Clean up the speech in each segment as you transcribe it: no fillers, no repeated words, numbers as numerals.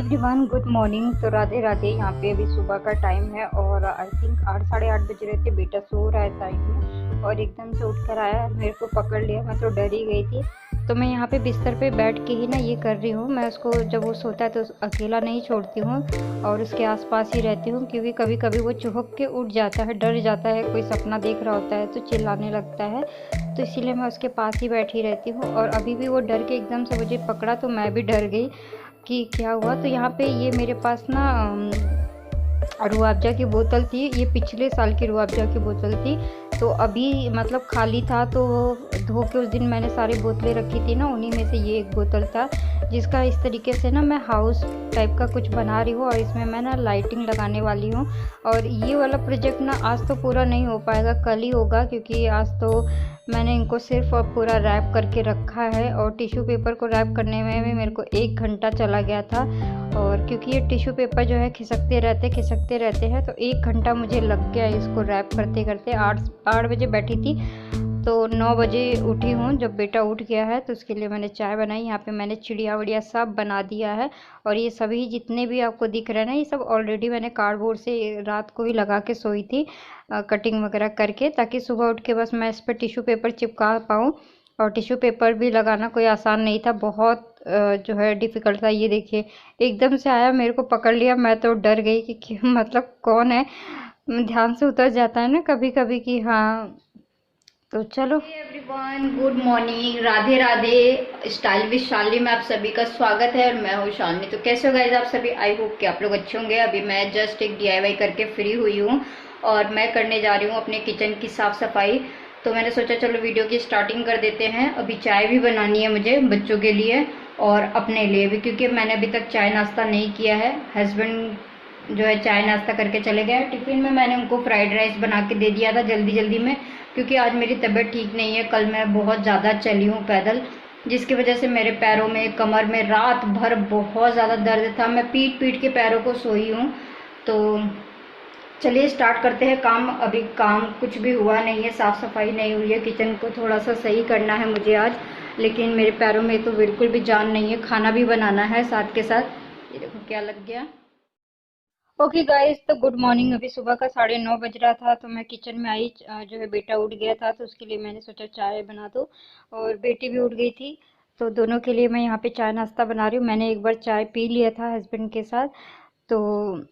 Everyone, good morning. तो राधे राधे। यहाँ पे अभी सुबह का टाइम है और आई थिंक 8 साढ़े 8 बज रहे थे। बेटा सो रहा है साइड में और एकदम से उठ कर आया, मेरे को पकड़ लिया। मैं तो डर ही गई थी। तो मैं यहाँ पे बिस्तर पे बैठ के ही ना ये कर रही हूँ। मैं उसको जब वो सोता है तो अकेला नहीं छोड़ती हूँ और उसके आसपास ही रहती हूँ, क्योंकि कभी कभी वो चुहक के उठ जाता है, डर जाता है, कोई सपना देख रहा होता है तो चिल्लाने लगता है। तो इसीलिए मैं उसके पास ही बैठी रहती हूँ। और अभी भी वो डर के एकदम से मुझे पकड़ा तो मैं भी डर गई कि क्या हुआ। तो यहाँ पे ये मेरे पास ना रूह अफ़ज़ा की बोतल थी। ये पिछले साल की रूह अफ़ज़ा की बोतल थी। तो अभी मतलब खाली था, तो धो के उस दिन मैंने सारी बोतलें रखी थी ना, उन्हीं में से ये एक बोतल था, जिसका इस तरीके से ना मैं हाउस टाइप का कुछ बना रही हूँ और इसमें मैं ना लाइटिंग लगाने वाली हूँ। और ये वाला प्रोजेक्ट ना आज तो पूरा नहीं हो पाएगा, कल ही होगा, क्योंकि आज तो मैंने इनको सिर्फ पूरा रैप करके रखा है। और टिश्यू पेपर को रैप करने में भी मेरे को 1 घंटा चला गया था। और क्योंकि ये टिश्यू पेपर जो है खिसकते रहते हैं, तो 1 घंटा मुझे लग गया इसको रैप करते करते। 8 बजे बैठी थी तो 9 बजे उठी हूँ। जब बेटा उठ गया है तो उसके लिए मैंने चाय बनाई। यहाँ पे मैंने चिड़िया विड़िया सब बना दिया है। और ये सभी जितने भी आपको दिख रहे हैं ना, ये सब ऑलरेडी मैंने कार्डबोर्ड से रात को ही लगा के सोई थी, कटिंग वगैरह करके, ताकि सुबह उठ के बस मैं इस पर टिश्यू पेपर चिपका पाऊँ। और टिश्यू पेपर भी लगाना कोई आसान नहीं था, बहुत जो है डिफ़िकल्ट था। ये देखिए, एकदम से आया, मेरे को पकड़ लिया। मैं तो डर गई कि मतलब कौन है। ध्यान से उतर जाता है ना कभी कभी कि हाँ। तो चलो everyone, good morning, Radhe Radhe. Style with Shalini में आप सभी का स्वागत है और मैं हूँ शालिनी। तो कैसे हो गाइस आप सभी? आई होप कि आप लोग अच्छे होंगे। अभी मैं जस्ट एक DIY करके फ्री हुई हूँ और मैं करने जा रही हूँ अपने किचन की साफ सफाई। तो मैंने सोचा चलो वीडियो की स्टार्टिंग कर देते हैं। अभी चाय भी बनानी है मुझे, बच्चों के लिए और अपने लिए भी, क्योंकि मैंने अभी तक चाय नाश्ता नहीं किया है। हस्बैंड जो है चाय नाश्ता करके चले गए। टिफिन में मैंने उनको फ्राइड राइस बना के दे दिया था जल्दी जल्दी में, क्योंकि आज मेरी तबीयत ठीक नहीं है। कल मैं बहुत ज़्यादा चली हूँ पैदल, जिसकी वजह से मेरे पैरों में, कमर में रात भर बहुत ज़्यादा दर्द था। मैं पीट पीट के पैरों को सोई हूँ। तो चलिए स्टार्ट करते हैं काम। अभी काम कुछ भी हुआ नहीं है, साफ़ सफाई नहीं हुई है, किचन को थोड़ा सा सही करना है मुझे आज। लेकिन मेरे पैरों में तो बिल्कुल भी जान नहीं है। खाना भी बनाना है साथ के साथ। ये देखो क्या लग गया। ओके गाइस, तो गुड मॉर्निंग। अभी सुबह का 9:30 बज रहा था, तो मैं किचन में आई। जो है बेटा उठ गया था तो उसके लिए मैंने सोचा चाय बना दो, और बेटी भी उठ गई थी। तो दोनों के लिए मैं यहाँ पे चाय नाश्ता बना रही हूँ। मैंने एक बार चाय पी लिया था हस्बैंड के साथ। तो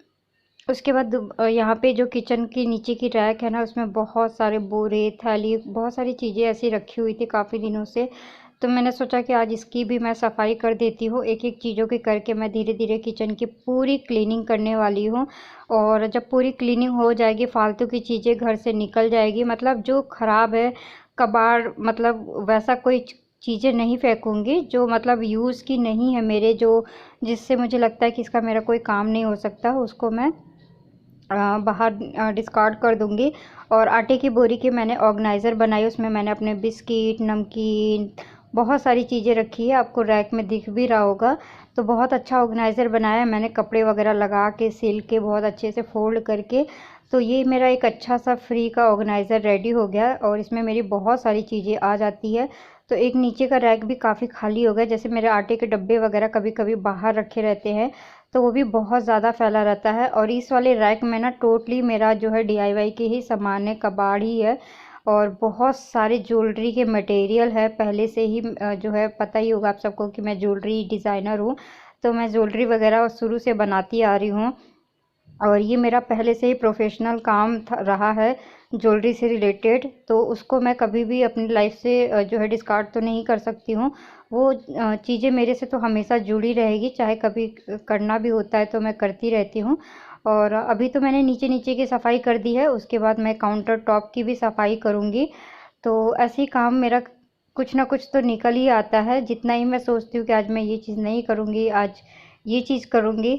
उसके बाद यहाँ पे जो किचन की नीचे की रैक है ना, उसमें बहुत सारे बोरे, थैली, बहुत सारी चीज़ें ऐसी रखी हुई थी काफ़ी दिनों से। तो मैंने सोचा कि आज इसकी भी मैं सफाई कर देती हूँ। एक एक चीज़ों की करके मैं धीरे धीरे किचन की पूरी क्लीनिंग करने वाली हूँ। और जब पूरी क्लीनिंग हो जाएगी, फालतू की चीज़ें घर से निकल जाएगी, मतलब जो ख़राब है कबाड़, मतलब वैसा कोई चीज़ें नहीं फेंकूँगी जो मतलब यूज़ की नहीं है मेरे, जो जिससे मुझे लगता है कि इसका मेरा कोई काम नहीं हो सकता, उसको मैं बाहर डिस्कार्ड कर दूँगी। और आटे की बोरी की मैंने ऑर्गेनाइज़र बनाई। उसमें मैंने अपने बिस्किट, नमकीन, बहुत सारी चीज़ें रखी है। आपको रैक में दिख भी रहा होगा। तो बहुत अच्छा ऑर्गेनाइज़र बनाया है मैंने, कपड़े वगैरह लगा के, सिल के, बहुत अच्छे से फोल्ड करके। तो ये मेरा एक अच्छा सा फ्री का ऑर्गेनाइज़र रेडी हो गया और इसमें मेरी बहुत सारी चीज़ें आ जाती है। तो एक नीचे का रैक भी काफ़ी खाली हो गया। जैसे मेरे आटे के डब्बे वगैरह कभी कभी बाहर रखे रहते हैं, तो वो भी बहुत ज़्यादा फैला रहता है। और इस वाले रैक में ना टोटली मेरा जो है DIY के ही सामान है, कबाड़ ही है। और बहुत सारे ज्वेलरी के मटेरियल है। पहले से ही जो है पता ही होगा आप सबको कि मैं ज्वेलरी डिज़ाइनर हूँ, तो मैं ज्वेलरी वगैरह शुरू से बनाती आ रही हूँ। और ये मेरा पहले से ही प्रोफेशनल काम रहा है ज्वेलरी से रिलेटेड। तो उसको मैं कभी भी अपनी लाइफ से जो है डिस्कार्ड तो नहीं कर सकती हूँ। वो चीज़ें मेरे से तो हमेशा जुड़ी रहेगी, चाहे कभी करना भी होता है तो मैं करती रहती हूँ। और अभी तो मैंने नीचे नीचे की सफाई कर दी है, उसके बाद मैं काउंटर टॉप की भी सफाई करूँगी। तो ऐसे ही काम मेरा कुछ ना कुछ तो निकल ही आता है। जितना ही मैं सोचती हूँ कि आज मैं ये चीज़ नहीं करूँगी, आज ये चीज़ करूँगी,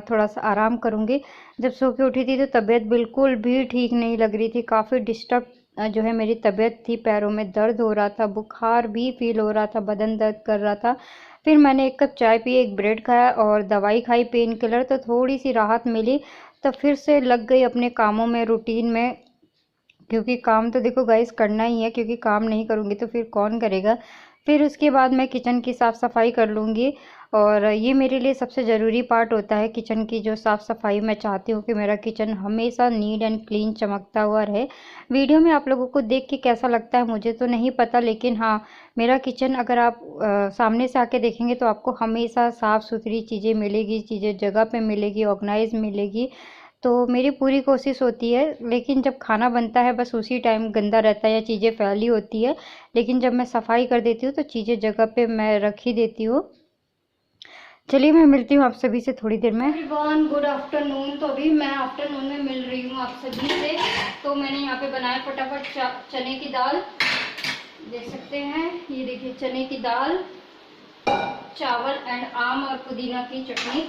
थोड़ा सा आराम करूँगी। जब सो के उठी थी तो तबीयत बिल्कुल भी ठीक नहीं लग रही थी, काफ़ी डिस्टर्ब जो है मेरी तबीयत थी। पैरों में दर्द हो रहा था, बुखार भी फील हो रहा था, बदन दर्द कर रहा था। फिर मैंने 1 कप चाय पी, 1 ब्रेड खाया और दवाई खाई पेन किलर, तो थोड़ी सी राहत मिली। तब फिर से लग गई अपने कामों में, रूटीन में, क्योंकि काम तो देखो गाइस करना ही है, क्योंकि काम नहीं करूँगी तो फिर कौन करेगा। फिर उसके बाद मैं किचन की साफ़ सफाई कर लूँगी। और ये मेरे लिए सबसे ज़रूरी पार्ट होता है किचन की, जो साफ़ सफाई मैं चाहती हूँ कि मेरा किचन हमेशा नीट एंड क्लीन चमकता हुआ रहे। वीडियो में आप लोगों को देख के कैसा लगता है मुझे तो नहीं पता, लेकिन हाँ, मेरा किचन अगर आप सामने से आके देखेंगे तो आपको हमेशा साफ़ सुथरी चीज़ें मिलेगी, चीज़ें जगह पे मिलेगी, ऑर्गेनाइज मिलेगी। तो मेरी पूरी कोशिश होती है, लेकिन जब खाना बनता है बस उसी टाइम गंदा रहता है या चीज़ें फैली होती है, लेकिन जब मैं सफाई कर देती हूँ तो चीज़ें जगह पे मैं रख ही देती हूँ। चलिए मैं मिलती हूँ आप सभी से थोड़ी देर में। Everyone, good afternoon. तो अभी मैं आफ्टरनून में मिल रही हूँ आप सभी से। तो मैंने यहाँ पे बनाया फटाफट चने की दाल, देख सकते हैं, ये देखिए चने की दाल, चावल एंड आम और पुदीना की चटनी।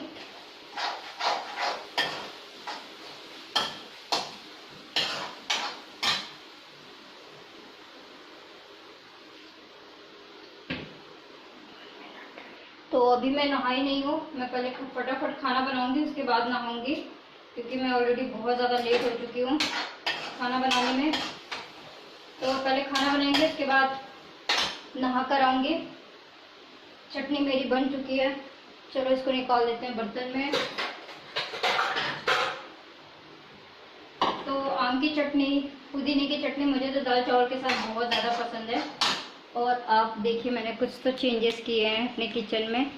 तो अभी मैं नहाई नहीं हूँ, मैं पहले फटाफट खाना बनाऊंगी, उसके बाद नहाऊंगी, क्योंकि मैं ऑलरेडी बहुत ज़्यादा लेट हो चुकी हूँ खाना बनाने में। तो पहले खाना बनाएंगे, उसके बाद नहा कर आऊँगी। चटनी मेरी बन चुकी है, चलो इसको निकाल लेते हैं बर्तन में। तो आम की चटनी, पुदीने की चटनी मुझे तो दाल चावल के साथ बहुत ज़्यादा पसंद है। और आप देखिए मैंने कुछ तो चेंजेस किए हैं अपने किचन में,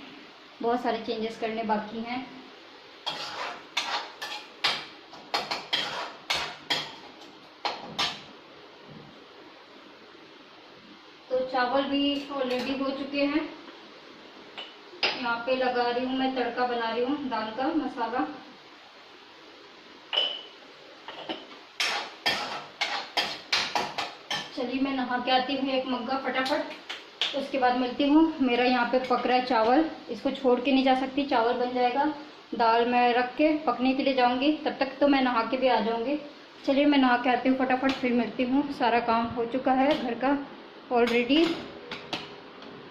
बहुत सारे चेंजेस करने बाकी हैं। तो चावल भी ऑलरेडी हो चुके हैं, यहाँ पे लगा रही हूँ मैं, तड़का बना रही हूँ दाल का मसाला। चलिए मैं नहा के आती हूँ एक मग्गा फटाफट, उसके बाद मिलती हूँ। मेरा यहाँ पे पक रहा है चावल, इसको छोड़ के नहीं जा सकती, चावल बन जाएगा। दाल मैं रख के पकने के लिए जाऊँगी, तब तक तो मैं नहा के भी आ जाऊँगी। चलिए मैं नहा के आती हूँ फटाफट, फिर मिलती हूँ। सारा काम हो चुका है घर का ऑलरेडी।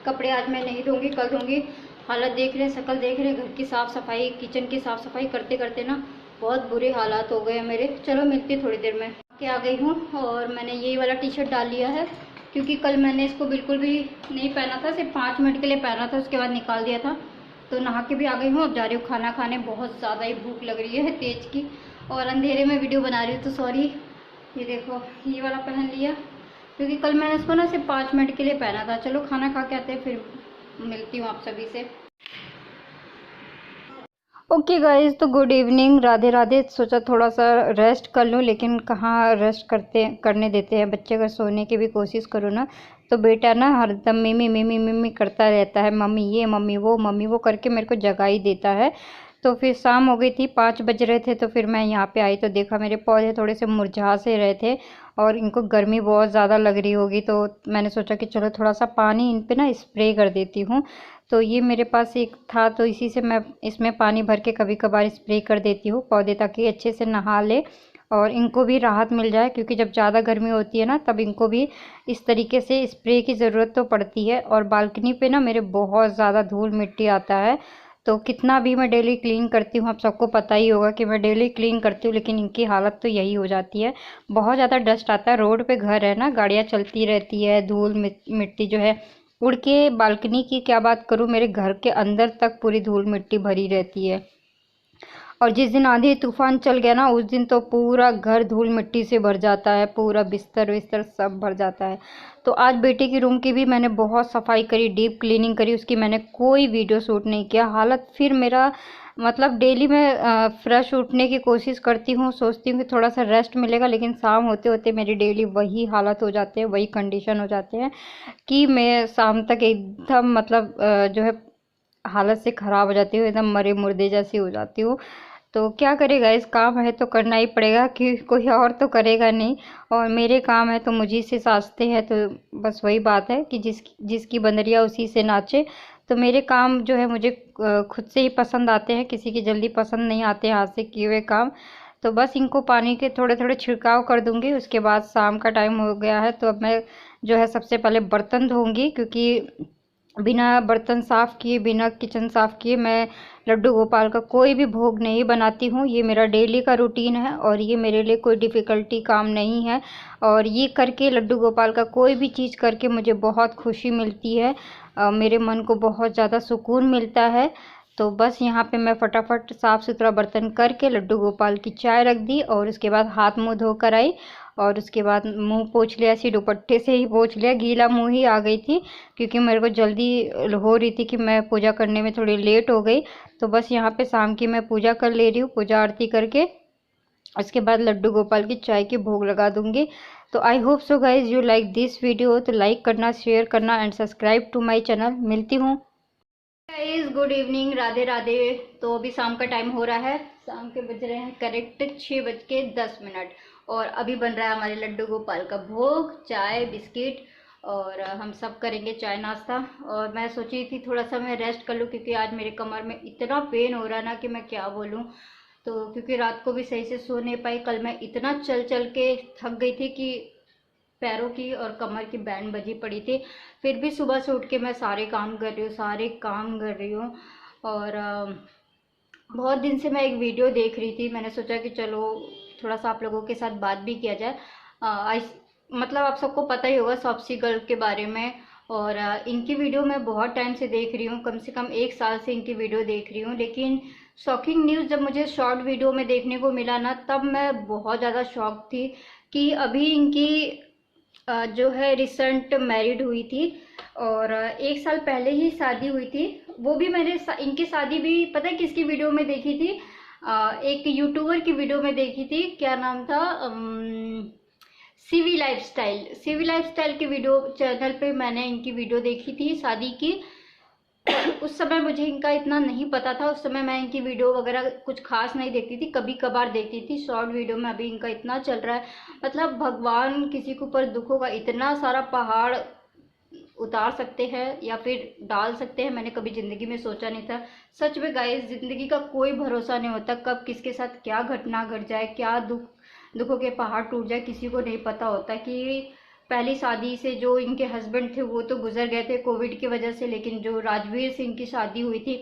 कपड़े आज मैं नहीं धोंगी, कल धोंगी। हालत देख रहे, शक्ल देख रहे, घर की साफ़ सफाई, किचन की साफ़ सफाई करते करते ना बहुत बुरे हालात हो गए हैं मेरे। चलो मिलती थोड़ी देर में। के आ गई हूँ और मैंने ये वाला टी शर्ट डाल लिया है, क्योंकि कल मैंने इसको बिल्कुल भी नहीं पहना था, सिर्फ 5 मिनट के लिए पहना था, उसके बाद निकाल दिया था। तो नहा के भी आ गई हूँ, अब जा रही हूँ खाना खाने। बहुत ज़्यादा ही भूख लग रही है तेज की, और अंधेरे में वीडियो बना रही हूँ तो सॉरी। ये देखो ये वाला पहन लिया, क्योंकि कल मैंने इसको ना सिर्फ 5 मिनट के लिए पहना था। चलो खाना खा के आते हैं, फिर मिलती हूँ आप सभी से। ओके गाइज, तो गुड इवनिंग, राधे राधे। सोचा थोड़ा सा रेस्ट कर लूँ, लेकिन कहाँ रेस्ट करने देते हैं बच्चे। अगर सोने की भी कोशिश करो ना तो बेटा ना हरदम मिमी मिमी मिमी करता रहता है, मम्मी ये मम्मी वो करके मेरे को जगा ही देता है। तो फिर शाम हो गई थी, 5 बज रहे थे, तो फिर मैं यहाँ पे आई तो देखा मेरे पौधे थोड़े से मुरझा से रहे थे और इनको गर्मी बहुत ज़्यादा लग रही होगी। तो मैंने सोचा कि चलो थोड़ा सा पानी इन पे ना स्प्रे कर देती हूँ। तो ये मेरे पास एक था, तो इसी से मैं इसमें पानी भर के कभी कभार स्प्रे कर देती हूँ पौधे, ताकि अच्छे से नहा ले और इनको भी राहत मिल जाए। क्योंकि जब ज़्यादा गर्मी होती है ना, तब इनको भी इस तरीके से स्प्रे की ज़रूरत तो पड़ती है। और बालकनी पे ना मेरे बहुत ज़्यादा धूल मिट्टी आता है, तो कितना भी मैं डेली क्लीन करती हूँ, आप सबको पता ही होगा कि मैं डेली क्लीन करती हूँ, लेकिन इनकी हालत तो यही हो जाती है। बहुत ज़्यादा डस्ट आता है, रोड पे घर है ना, गाड़ियाँ चलती रहती है, धूल मिट्टी जो है उड़ के, बालकनी की क्या बात करूँ, मेरे घर के अंदर तक पूरी धूल मिट्टी भरी रहती है। और जिस दिन आंधी तूफान चल गया ना, उस दिन तो पूरा घर धूल मिट्टी से भर जाता है, पूरा बिस्तर विस्तर सब भर जाता है। तो आज बेटे की रूम की भी मैंने बहुत सफाई करी, डीप क्लीनिंग करी, उसकी मैंने कोई वीडियो शूट नहीं किया। हालत फिर मेरा मतलब डेली मैं फ्रेश उठने की कोशिश करती हूँ, सोचती हूँ कि थोड़ा सा रेस्ट मिलेगा, लेकिन शाम होते होते मेरी डेली वही हालत हो जाते हैं, वही कंडीशन हो जाते हैं कि मैं शाम तक एकदम मतलब जो है हालत से ख़राब हो जाती हूँ, एकदम मरे मुर्दे जैसी हो जाती हूँ। तो क्या करेगा, इस काम है तो करना ही पड़ेगा, कि कोई और तो करेगा नहीं। और मेरे काम है तो मुझी से साजते हैं, तो बस वही बात है कि जिसकी बंदरिया उसी से नाचे। तो मेरे काम जो है मुझे खुद से ही पसंद आते हैं, किसी की जल्दी पसंद नहीं आते हाथ से किए हुए काम। तो बस इनको पानी के थोड़े थोड़े छिड़काव कर दूंगी। उसके बाद शाम का टाइम हो गया है, तो अब मैं जो है सबसे पहले बर्तन धोऊंगी, क्योंकि बिना बर्तन साफ़ किए, बिना किचन साफ़ किए मैं लड्डू गोपाल का कोई भी भोग नहीं बनाती हूँ। ये मेरा डेली का रूटीन है और ये मेरे लिए कोई डिफ़िकल्टी काम नहीं है। और ये करके लड्डू गोपाल का कोई भी चीज़ करके मुझे बहुत खुशी मिलती है। मेरे मन को बहुत ज़्यादा सुकून मिलता है। तो बस यहाँ पे मैं फटाफट साफ़ सुथरा बर्तन करके लड्डू गोपाल की चाय रख दी और उसके बाद हाथ मुँह धोकर आई और उसके बाद मुँह पोंछ लिया, ऐसे दुपट्टे से ही पोंछ लिया, गीला मुँह ही आ गई थी क्योंकि मेरे को जल्दी हो रही थी कि मैं पूजा करने में थोड़ी लेट हो गई। तो बस यहाँ पे शाम की मैं पूजा कर ले रही हूँ, पूजा आरती करके उसके बाद लड्डू गोपाल की चाय के भोग लगा दूंगी। तो I hope so guys you like this video. तो लाइक करना, शेयर करना and subscribe to my channel. मिलती हूँ guys, good evening, Radhe Radhe. तो अभी शाम का टाइम हो रहा है, शाम के बज रहे हैं करेक्ट 6:10 और अभी बन रहा है हमारे लड्डू गोपाल का भोग, चाय बिस्किट और हम सब करेंगे चाय नाश्ता। और मैं सोची थी थोड़ा सा मैं रेस्ट कर लूँ क्योंकि आज मेरे कमर में इतना पेन हो रहा है ना कि मैं क्या बोलूँ। तो क्योंकि रात को भी सही से सो नहीं पाई, कल मैं इतना चल चल के थक गई थी कि पैरों की और कमर की बैंड बजी पड़ी थी। फिर भी सुबह से उठ के मैं सारे काम कर रही हूँ, सारे काम कर रही हूँ। और बहुत दिन से मैं एक वीडियो देख रही थी, मैंने सोचा कि चलो थोड़ा सा आप लोगों के साथ बात भी किया जाए। आज मतलब आप सबको पता ही होगा सॉप्सी गर्ल के बारे में। और इनकी वीडियो मैं बहुत टाइम से देख रही हूँ, कम से कम 1 साल से इनकी वीडियो देख रही हूँ। लेकिन शॉकिंग न्यूज़ जब मुझे शॉर्ट वीडियो में देखने को मिला ना, तब मैं बहुत ज़्यादा शॉक थी कि अभी इनकी जो है रिसेंट मैरिड हुई थी और 1 साल पहले ही शादी हुई थी। वो भी मैंने इनकी शादी भी पता है किसकी वीडियो में देखी थी, एक यूट्यूबर की वीडियो में देखी थी। क्या नाम था, सीवी लाइफस्टाइल की वीडियो चैनल पे मैंने इनकी वीडियो देखी थी शादी की। उस समय मुझे इनका इतना नहीं पता था, उस समय मैं इनकी वीडियो वगैरह कुछ खास नहीं देखती थी, कभी कभार देखती थी शॉर्ट वीडियो में। अभी इनका इतना चल रहा है, मतलब भगवान किसी के ऊपर दुखों का इतना सारा पहाड़ उतार सकते हैं या फिर डाल सकते हैं, मैंने कभी ज़िंदगी में सोचा नहीं था। सच में गाइस, ज़िंदगी का कोई भरोसा नहीं होता, कब किसके साथ क्या घटना घट जाए, क्या दुखों के पहाड़ टूट जाए, किसी को नहीं पता होता। कि पहली शादी से जो इनके हस्बैंड थे वो तो गुजर गए थे कोविड की वजह से, लेकिन जो राजवीर सिंह की शादी हुई थी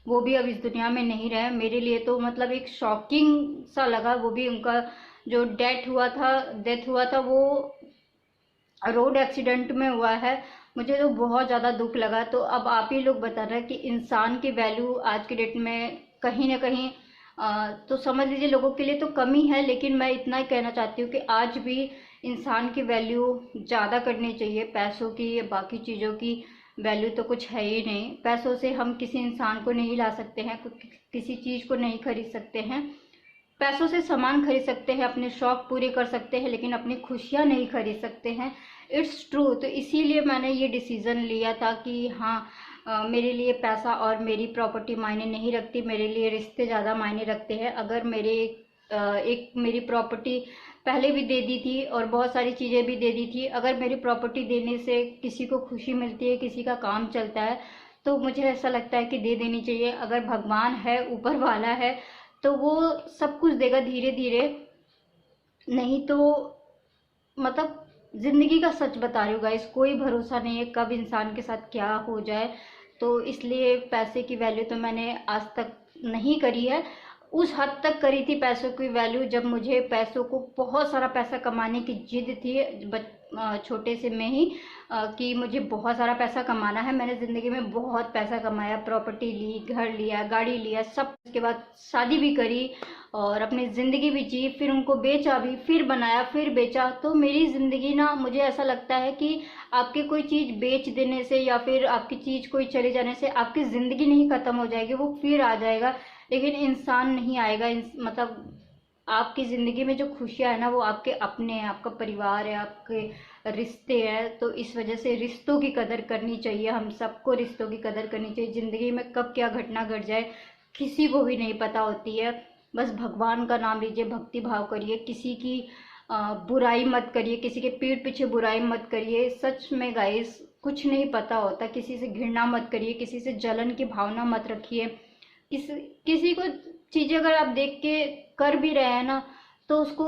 वो भी अब इस दुनिया में नहीं रहे। मेरे लिए तो मतलब एक शॉकिंग सा लगा, वो भी उनका जो डेथ हुआ था वो रोड एक्सीडेंट में हुआ है। मुझे तो बहुत ज़्यादा दुख लगा। तो अब आप ही लोग बता रहे हैं कि इंसान की वैल्यू आज के डेट में कहीं ना कहीं तो समझ लीजिए लोगों के लिए तो कमी है, लेकिन मैं इतना ही कहना चाहती हूँ कि आज भी इंसान की वैल्यू ज़्यादा करनी चाहिए। पैसों की या बाकी चीज़ों की वैल्यू तो कुछ है ही नहीं। पैसों से हम किसी इंसान को नहीं ला सकते हैं, किसी चीज़ को नहीं खरीद सकते हैं। पैसों से सामान खरीद सकते हैं, अपने शौक पूरे कर सकते हैं, लेकिन अपनी खुशियाँ नहीं खरीद सकते हैं। It's true. तो इसीलिए मैंने ये डिसीज़न लिया था कि हाँ, मेरे लिए पैसा और मेरी प्रॉपर्टी मायने नहीं रखती, मेरे लिए रिश्ते ज़्यादा मायने रखते हैं। अगर एक मेरी प्रॉपर्टी पहले भी दे दी थी और बहुत सारी चीज़ें भी दे दी थी, अगर मेरी प्रॉपर्टी देने से किसी को खुशी मिलती है, किसी का काम चलता है, तो मुझे ऐसा लगता है कि दे देनी चाहिए। अगर भगवान है, ऊपर वाला है, तो वो सब कुछ देगा धीरे धीरे। नहीं तो मतलब ज़िंदगी का सच बता रही हूँ गाइस, कोई भरोसा नहीं है कब इंसान के साथ क्या हो जाए। तो इसलिए पैसे की वैल्यू तो मैंने आज तक नहीं करी है। उस हद तक करी थी पैसों की वैल्यू जब मुझे पैसों को बहुत सारा पैसा कमाने की जिद थी छोटे से में ही, कि मुझे बहुत सारा पैसा कमाना है। मैंने ज़िंदगी में बहुत पैसा कमाया, प्रॉपर्टी ली, घर लिया, गाड़ी लिया, सब। उसके बाद शादी भी करी और अपनी ज़िंदगी भी जी, फिर उनको बेचा भी, फिर बनाया, फिर बेचा। तो मेरी ज़िंदगी ना, मुझे ऐसा लगता है कि आपकी कोई चीज़ बेच देने से या फिर आपकी चीज़ कोई चले जाने से आपकी ज़िंदगी नहीं ख़त्म हो जाएगी, वो फिर आ जाएगा, लेकिन इंसान नहीं आएगा। मतलब आपकी ज़िंदगी में जो खुशियाँ है ना, वो आपके अपने हैं, आपका परिवार है, आपके रिश्ते हैं। तो इस वजह से रिश्तों की कदर करनी चाहिए, हम सबको रिश्तों की कदर करनी चाहिए। ज़िंदगी में कब क्या घटना घट जाए किसी को भी नहीं पता होती है। बस भगवान का नाम लीजिए, भक्ति भाव करिए, किसी की बुराई मत करिए, किसी के पीठ पीछे बुराई मत करिए। सच में गाइस, कुछ नहीं पता होता। किसी से घृणा मत करिए, किसी से जलन की भावना मत रखिए। किसी को चीज़ें अगर आप देख के कर भी रहे हैं ना, तो उसको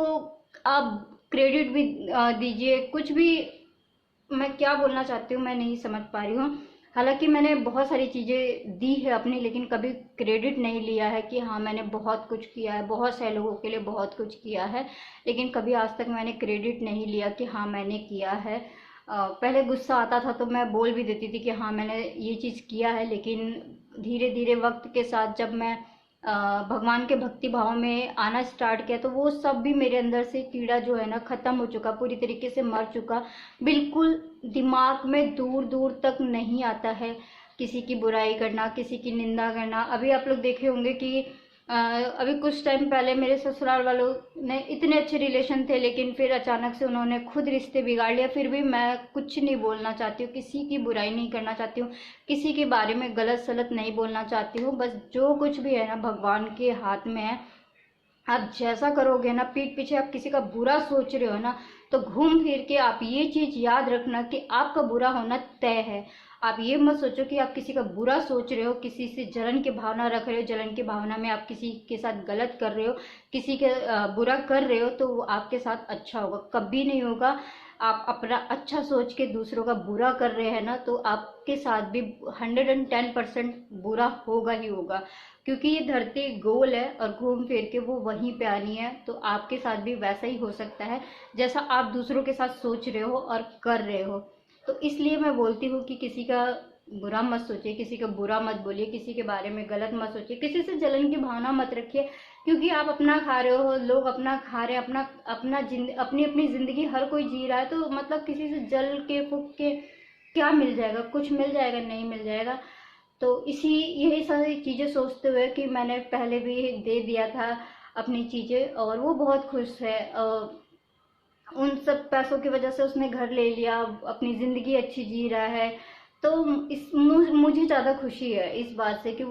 आप क्रेडिट भी दीजिए। कुछ भी, मैं क्या बोलना चाहती हूँ मैं नहीं समझ पा रही हूँ। हालांकि मैंने बहुत सारी चीज़ें दी है अपनी, लेकिन कभी क्रेडिट नहीं लिया है कि हाँ मैंने बहुत कुछ किया है, बहुत सारे लोगों के लिए बहुत कुछ किया है, लेकिन कभी आज तक मैंने क्रेडिट नहीं लिया कि हाँ मैंने किया है। पहले गुस्सा आता था तो मैं बोल भी देती थी कि हाँ मैंने ये चीज़ किया है, लेकिन धीरे धीरे वक्त के साथ जब मैं भगवान के भक्ति भाव में आना स्टार्ट किया तो वो सब भी मेरे अंदर से कीड़ा जो है ना खत्म हो चुका, पूरी तरीके से मर चुका। बिल्कुल दिमाग में दूर दूर तक नहीं आता है किसी की बुराई करना, किसी की निंदा करना। अभी आप लोग देखे होंगे कि अभी कुछ टाइम पहले मेरे ससुराल वालों ने इतने अच्छे रिलेशन थे, लेकिन फिर अचानक से उन्होंने खुद रिश्ते बिगाड़ लिया। फिर भी मैं कुछ नहीं बोलना चाहती हूँ, किसी की बुराई नहीं करना चाहती हूँ, किसी के बारे में गलत सलत नहीं बोलना चाहती हूँ। बस जो कुछ भी है ना भगवान के हाथ में है। आप जैसा करोगे ना, पीठ पीछे आप किसी का बुरा सोच रहे हो ना, तो घूम फिर के आप ये चीज याद रखना कि आपका बुरा होना तय है। आप ये मत सोचो कि आप किसी का बुरा सोच रहे हो, किसी से जलन की भावना रख रहे हो, जलन की भावना में आप किसी के साथ गलत कर रहे हो, किसी के बुरा कर रहे हो, तो वो आपके साथ अच्छा होगा कभी नहीं होगा। आप अपना अच्छा सोच के दूसरों का बुरा कर रहे हैं ना, तो आपके साथ भी 110% बुरा होगा ही होगा, क्योंकि ये धरती गोल है और घूम फिर के वो वहीं पे आनी है। तो आपके साथ भी वैसा ही हो सकता है जैसा आप दूसरों के साथ सोच रहे हो और कर रहे हो। तो इसलिए मैं बोलती हूँ कि किसी का बुरा मत सोचिए, किसी का बुरा मत बोलिए, किसी के बारे में गलत मत सोचिए, किसी से जलन की भावना मत रखिए, क्योंकि आप अपना खा रहे हो, लोग अपना खा रहे हैं, अपनी अपनी जिंदगी हर कोई जी रहा है, तो मतलब किसी से जल के फूक के क्या मिल जाएगा? कुछ मिल जाएगा? नहीं मिल जाएगा। तो यही सारी चीजें सोचते हुए कि मैंने पहले भी दे दिया था अपनी चीजें, और वो बहुत खुश है। उन सब पैसों की वजह से उसने घर ले लिया, अपनी जिंदगी अच्छी जी रहा है। तो मुझे ज्यादा खुशी है इस बात से कि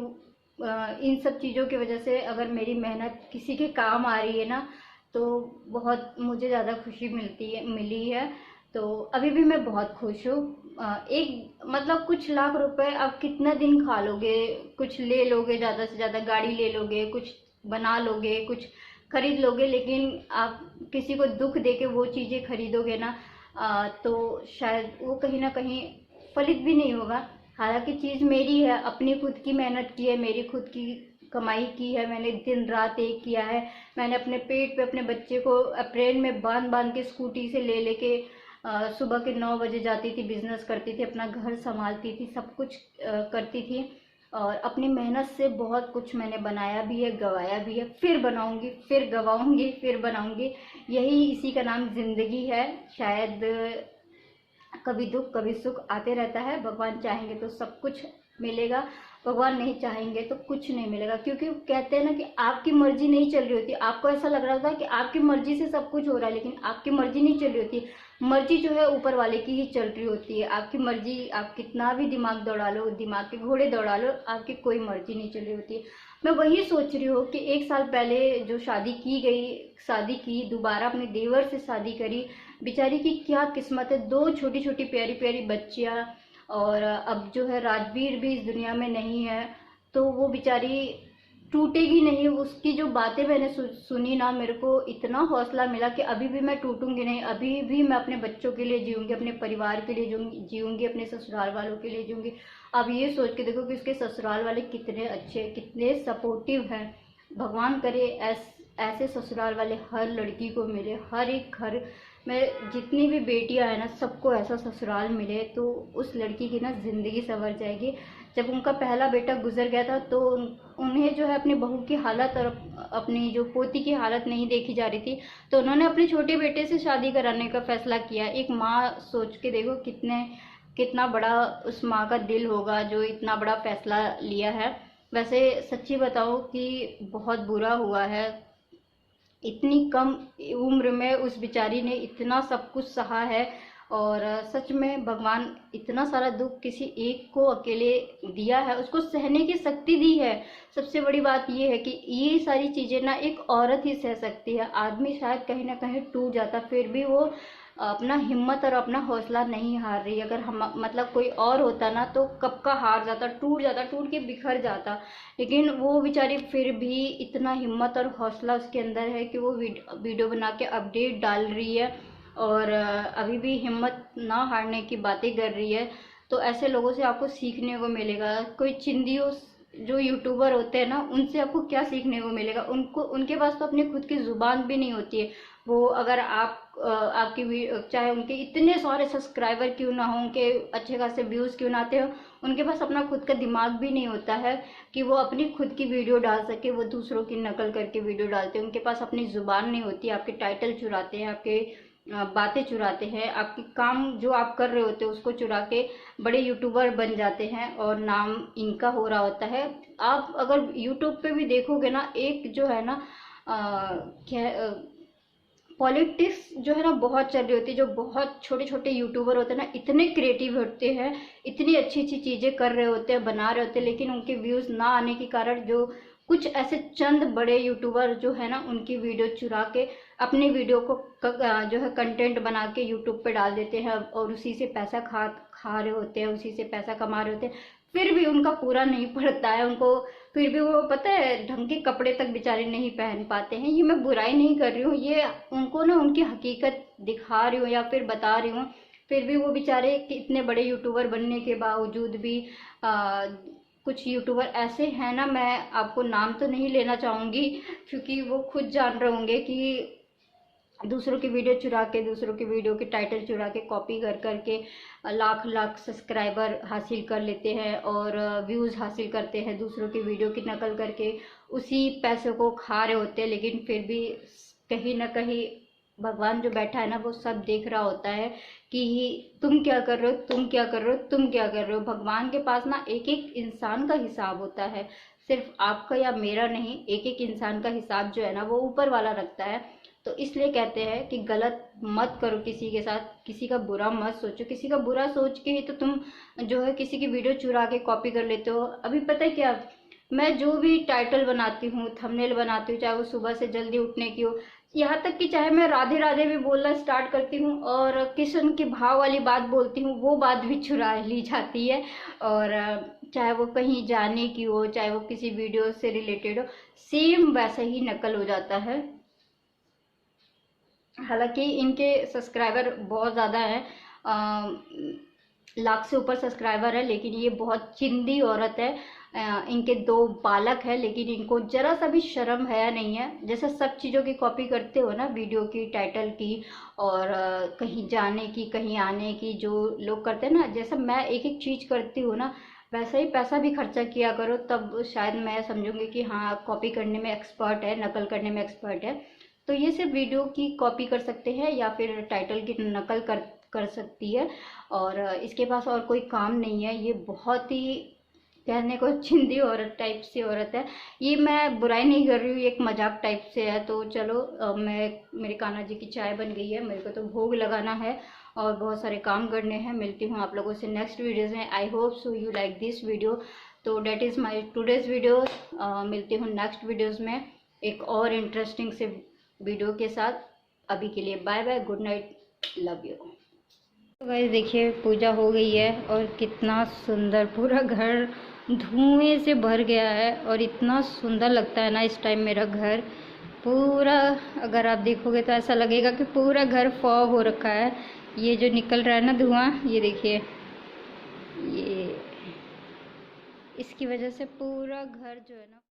इन सब चीजों की वजह से अगर मेरी मेहनत किसी के काम आ रही है ना, तो बहुत मुझे ज्यादा खुशी मिली है। तो अभी भी मैं बहुत खुश हूँ। एक मतलब कुछ लाख रुपए आप कितना दिन खा लोगे? कुछ ले लोगे, ज्यादा से ज्यादा गाड़ी ले लोगे, कुछ बना लोगे, कुछ खरीद लोगे, लेकिन आप किसी को दुख देके वो चीजें खरीदोगे ना, तो शायद वो कहीं ना कहीं फलित भी नहीं होगा। हालांकि चीज मेरी है, अपनी खुद की मेहनत की है, मेरी खुद की कमाई की है, मैंने दिन रात एक किया है। मैंने अपने पेट पे अपने बच्चे को अप्रैल में बांध बांध के स्कूटी से ले लेके सुबह के 9 बजे जाती थी, बिजनेस करती थी, अपना घर संभालती थी, सब कुछ करती थी। और अपनी मेहनत से बहुत कुछ मैंने बनाया भी है, गवाया भी है, फिर बनाऊंगी, फिर गवाऊंगी, फिर बनाऊंगी। यही इसी का नाम जिंदगी है। शायद कभी दुख कभी सुख आते रहता है। भगवान चाहेंगे तो सब कुछ मिलेगा, भगवान नहीं चाहेंगे तो कुछ नहीं मिलेगा। क्योंकि कहते हैं ना कि आपकी मर्जी नहीं चल रही होती। आपको ऐसा लग रहा था कि आपकी मर्जी से सब कुछ हो रहा है, लेकिन आपकी मर्जी नहीं चल रही होती। मर्जी जो है ऊपर वाले की ही चल रही होती है। आपकी मर्जी, आप कितना भी दिमाग दौड़ा लो, दिमाग के घोड़े दौड़ा लो, आपकी कोई मर्जी नहीं चल रही होती है। मैं वही सोच रही हूँ कि 1 साल पहले जो शादी की गई, शादी की, दोबारा अपने देवर से शादी करी, बेचारी की क्या किस्मत है। 2 छोटी छोटी प्यारी प्यारी बच्चियां, और अब जो है राजवीर भी इस दुनिया में नहीं है, तो वो बेचारी टूटेगी नहीं। उसकी जो बातें मैंने सुनी ना, मेरे को इतना हौसला मिला कि अभी भी मैं टूटूंगी नहीं। अभी भी मैं अपने बच्चों के लिए जीऊंगी, अपने परिवार के लिए जीऊंगी, अपने ससुराल वालों के लिए जीऊंगी। अब ये सोच के देखो कि उसके ससुराल वाले कितने अच्छे, कितने सपोर्टिव हैं। भगवान करे ऐसे ससुराल वाले हर लड़की को मिले, हर एक घर में जितनी भी बेटियां हैं ना, सबको ऐसा ससुराल मिले, तो उस लड़की की ना जिंदगी संवर जाएगी। जब उनका पहला बेटा गुजर गया था, तो उन्हें जो है अपनी बहू की हालत और अपनी जो पोती की हालत नहीं देखी जा रही थी, तो उन्होंने अपने छोटे बेटे से शादी कराने का फैसला किया। एक माँ, सोच के देखो कितना बड़ा उस माँ का दिल होगा जो इतना बड़ा फैसला लिया है। वैसे सच्ची बताओ कि बहुत बुरा हुआ है, इतनी कम उम्र में उस बिचारी ने इतना सब कुछ सहा है। और सच में भगवान इतना सारा दुख किसी एक को अकेले दिया है, उसको सहने की शक्ति दी है। सबसे बड़ी बात ये है कि ये सारी चीजें ना एक औरत ही सह सकती है। आदमी शायद कहीं ना कहीं टूट जाता, फिर भी वो अपना हिम्मत और अपना हौसला नहीं हार रही। अगर हम मतलब कोई और होता ना, तो कब का हार जाता, टूट जाता, टूट के बिखर जाता। लेकिन वो बेचारी फिर भी इतना हिम्मत और हौसला उसके अंदर है कि वो वीडियो बना के अपडेट डाल रही है, और अभी भी हिम्मत ना हारने की बातें कर रही है। तो ऐसे लोगों से आपको सीखने को मिलेगा। कोई चिंदियों जो यूट्यूबर होते हैं ना, उनसे आपको क्या सीखने को मिलेगा? उनके पास तो अपनी खुद की जुबान भी नहीं होती है। वो अगर आपकी चाहे उनके इतने सारे सब्सक्राइबर क्यों ना हो, उनके अच्छे खासे व्यूज क्यों ना आते हो, उनके पास अपना खुद का दिमाग भी नहीं होता है कि वो अपनी खुद की वीडियो डाल सके। वो दूसरों की नकल करके वीडियो डालते हैं। उनके पास अपनी जुबान नहीं होती। आपके टाइटल चुराते हैं, आपके बातें चुराते हैं, आपकी काम जो आप कर रहे होते हैं उसको चुरा के बड़े यूट्यूबर बन जाते हैं और नाम इनका हो रहा होता है। आप अगर यूट्यूब पे भी देखोगे ना, एक जो है ना क्या पॉलिटिक्स जो है ना बहुत चल रही होती है। जो बहुत छोटे छोटे यूट्यूबर होते हैं ना, इतने क्रिएटिव होते हैं, इतनी अच्छी अच्छी चीजें कर रहे होते हैं, बना रहे होते हैं, लेकिन उनके व्यूज ना आने के कारण जो कुछ ऐसे चंद बड़े यूट्यूबर जो है ना, उनकी वीडियो चुरा के अपनी वीडियो को जो है कंटेंट बना के यूट्यूब पे डाल देते हैं और उसी से पैसा खा रहे होते हैं, उसी से पैसा कमा रहे होते हैं। फिर भी उनका पूरा नहीं पड़ता है उनको। फिर भी वो पता है ढंग के कपड़े तक बेचारे नहीं पहन पाते हैं। ये मैं बुराई नहीं कर रही हूँ, ये उनको ना उनकी हकीकत दिखा रही हूँ या फिर बता रही हूँ। फिर भी वो बेचारे इतने बड़े यूट्यूबर बनने के बावजूद भी कुछ यूट्यूबर ऐसे हैं ना, मैं आपको नाम तो नहीं लेना चाहूंगी क्योंकि वो खुद जान रहे होंगे कि दूसरों की वीडियो चुरा के, दूसरों की वीडियो के टाइटल चुरा के, कॉपी कर करके लाख लाख सब्सक्राइबर हासिल कर लेते हैं और व्यूज़ हासिल करते हैं दूसरों की वीडियो की नकल करके, उसी पैसे को खा रहे होते हैं। लेकिन फिर भी कहीं ना कहीं भगवान जो बैठा है ना, वो सब देख रहा होता है कि तुम क्या कर रहे हो, तुम क्या कर रहे हो, तुम क्या कर रहे हो। भगवान के पास ना एक एक इंसान का हिसाब होता है, सिर्फ आपका या मेरा नहीं। एक एक इंसान का हिसाब जो है ना, वो ऊपर वाला रखता है। तो इसलिए कहते हैं कि गलत मत करो किसी के साथ, किसी का बुरा मत सोचो। किसी का बुरा सोच के ही तो तुम जो है किसी की वीडियो चुरा के कॉपी कर लेते हो। अभी पता है क्या, मैं जो भी टाइटल बनाती हूँ, थंबनेल बनाती हूँ, चाहे वो सुबह से जल्दी उठने की हो, यहाँ तक कि चाहे मैं राधे राधे भी बोलना स्टार्ट करती हूँ और कृष्ण के भाव वाली बात बोलती हूँ, वो बात भी चुरा ली जाती है। और चाहे वो कहीं जाने की हो, चाहे वो किसी वीडियो से रिलेटेड हो, सेम वैसा ही नकल हो जाता है। हालांकि इनके सब्सक्राइबर बहुत ज़्यादा हैं, लाख से ऊपर सब्सक्राइबर है, लेकिन ये बहुत चिंदी औरत है। इनके 2 बालक है, लेकिन इनको जरा सा भी शर्म है नहीं है। जैसे सब चीज़ों की कॉपी करते हो ना, वीडियो की, टाइटल की और कहीं जाने की, कहीं आने की, जो लोग करते हैं ना, जैसा मैं एक एक चीज़ करती हूँ ना, वैसा ही पैसा भी खर्चा किया करो, तब शायद मैं समझूंगी कि हाँ, कॉपी करने में एक्सपर्ट है, नकल करने में एक्सपर्ट है। तो ये सिर्फ वीडियो की कॉपी कर सकते हैं या फिर टाइटल की नकल कर सकती है, और इसके पास और कोई काम नहीं है। ये बहुत ही कहने को चिंदी औरत टाइप से औरत है। ये मैं बुराई नहीं कर रही हूँ, एक मजाक टाइप से है। तो चलो, मेरे कान्हा जी की चाय बन गई है, मेरे को तो भोग लगाना है और बहुत सारे काम करने हैं। मिलती हूँ आप लोगों से नेक्स्ट वीडियोज़ में। I hope so you like this video. तो that is my today's video. मिलती हूँ नेक्स्ट वीडियोज़ में एक और इंटरेस्टिंग से वीडियो के साथ। अभी के लिए bye bye, good night, love you. तो गाइस देखिए, पूजा हो गई है और कितना सुंदर पूरा घर धुएं से भर गया है और इतना सुंदर लगता है ना इस टाइम मेरा घर पूरा। अगर आप देखोगे तो ऐसा लगेगा कि पूरा घर फॉग हो रखा है। ये जो निकल रहा है ना धुआं, ये देखिए, ये इसकी वजह से पूरा घर जो है ना